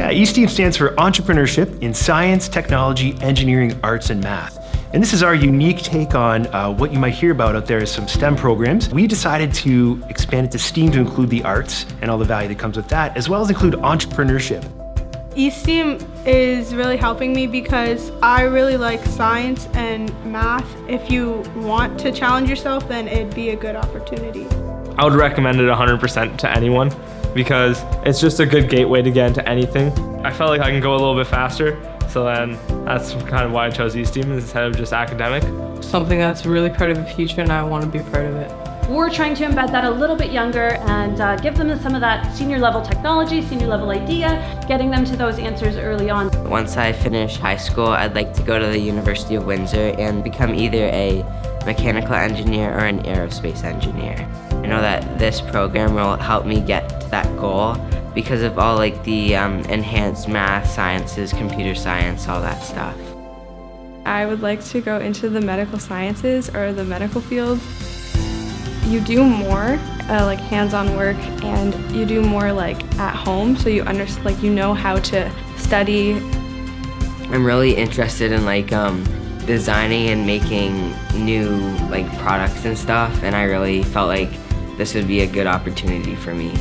Yeah, eSTEAM stands for Entrepreneurship in Science, Technology, Engineering, Arts, and Math. And this is our unique take on what you might hear about out there as some STEM programs. We decided to expand it to STEAM to include the arts and all the value that comes with that, as well as include entrepreneurship. eSTEAM is really helping me because I really like science and math. If you want to challenge yourself, then it'd be a good opportunity. I would recommend it 100% to anyone because it's just a good gateway to get into anything. I felt like I can go a little bit faster, so then that's kind of why I chose eSTEAM instead of just academic. Something that's really part of the future and I want to be a part of it. We're trying to embed that a little bit younger and give them some of that senior level technology, senior level idea, getting them to those answers early on. Once I finish high school, I'd like to go to the University of Windsor and become either a mechanical engineer or an aerospace engineer. I know that this program will help me get to that goal because of all like the enhanced math, sciences, computer science, all that stuff. I would like to go into the medical sciences or the medical field. You do more like hands-on work and you do more like at home, so you understand, like you know how to study. I'm really interested in like designing and making new like products and stuff, and I really felt like this would be a good opportunity for me.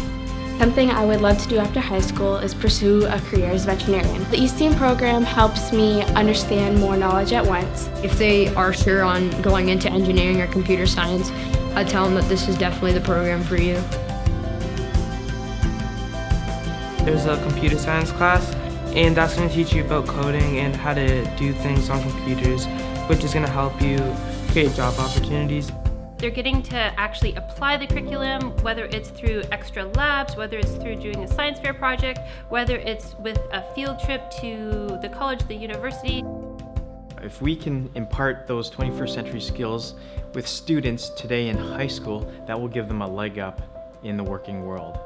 Something I would love to do after high school is pursue a career as a veterinarian. The eSTEAM program helps me understand more knowledge at once. If they are sure on going into engineering or computer science, I tell them that this is definitely the program for you. There's a computer science class, and that's going to teach you about coding and how to do things on computers, which is going to help you create job opportunities. They're getting to actually apply the curriculum, whether it's through extra labs, whether it's through doing a science fair project, whether it's with a field trip to the college, the university. If we can impart those 21st century skills with students today in high school, that will give them a leg up in the working world.